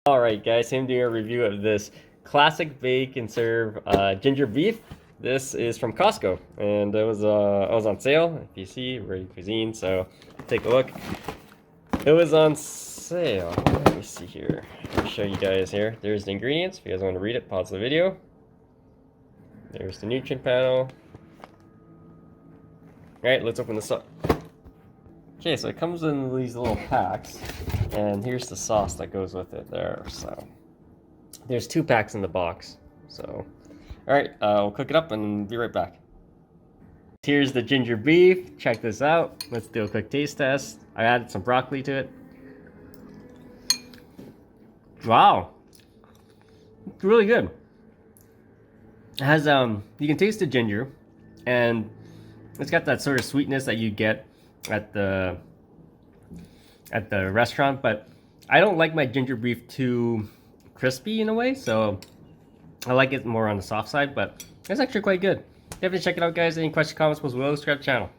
Alright guys, I'm doing a review of this classic bake and serve ginger beef. This is from Costco and it was on sale, if you see, Ready Cuisine, so take a look. It was on sale. Let me see here. I'll show you guys here. There's the ingredients. If you guys want to read it, pause the video. There's the nutrient panel. Alright, let's open this up. Okay, so it comes in these little packs, and here's the sauce that goes with it there. So there's 2 packs in the box. So, all right, we'll cook it up and be right back. Here's the ginger beef. Check this out. Let's do a quick taste test. I added some broccoli to it. Wow, it's really good. It has you can taste the ginger, and it's got that sort of sweetness that you get at the restaurant, but I don't like my ginger beef too crispy in a way, so I like it more on the soft side, but it's actually quite good. Definitely check it out, guys. Any questions, comments, below, subscribe to the channel.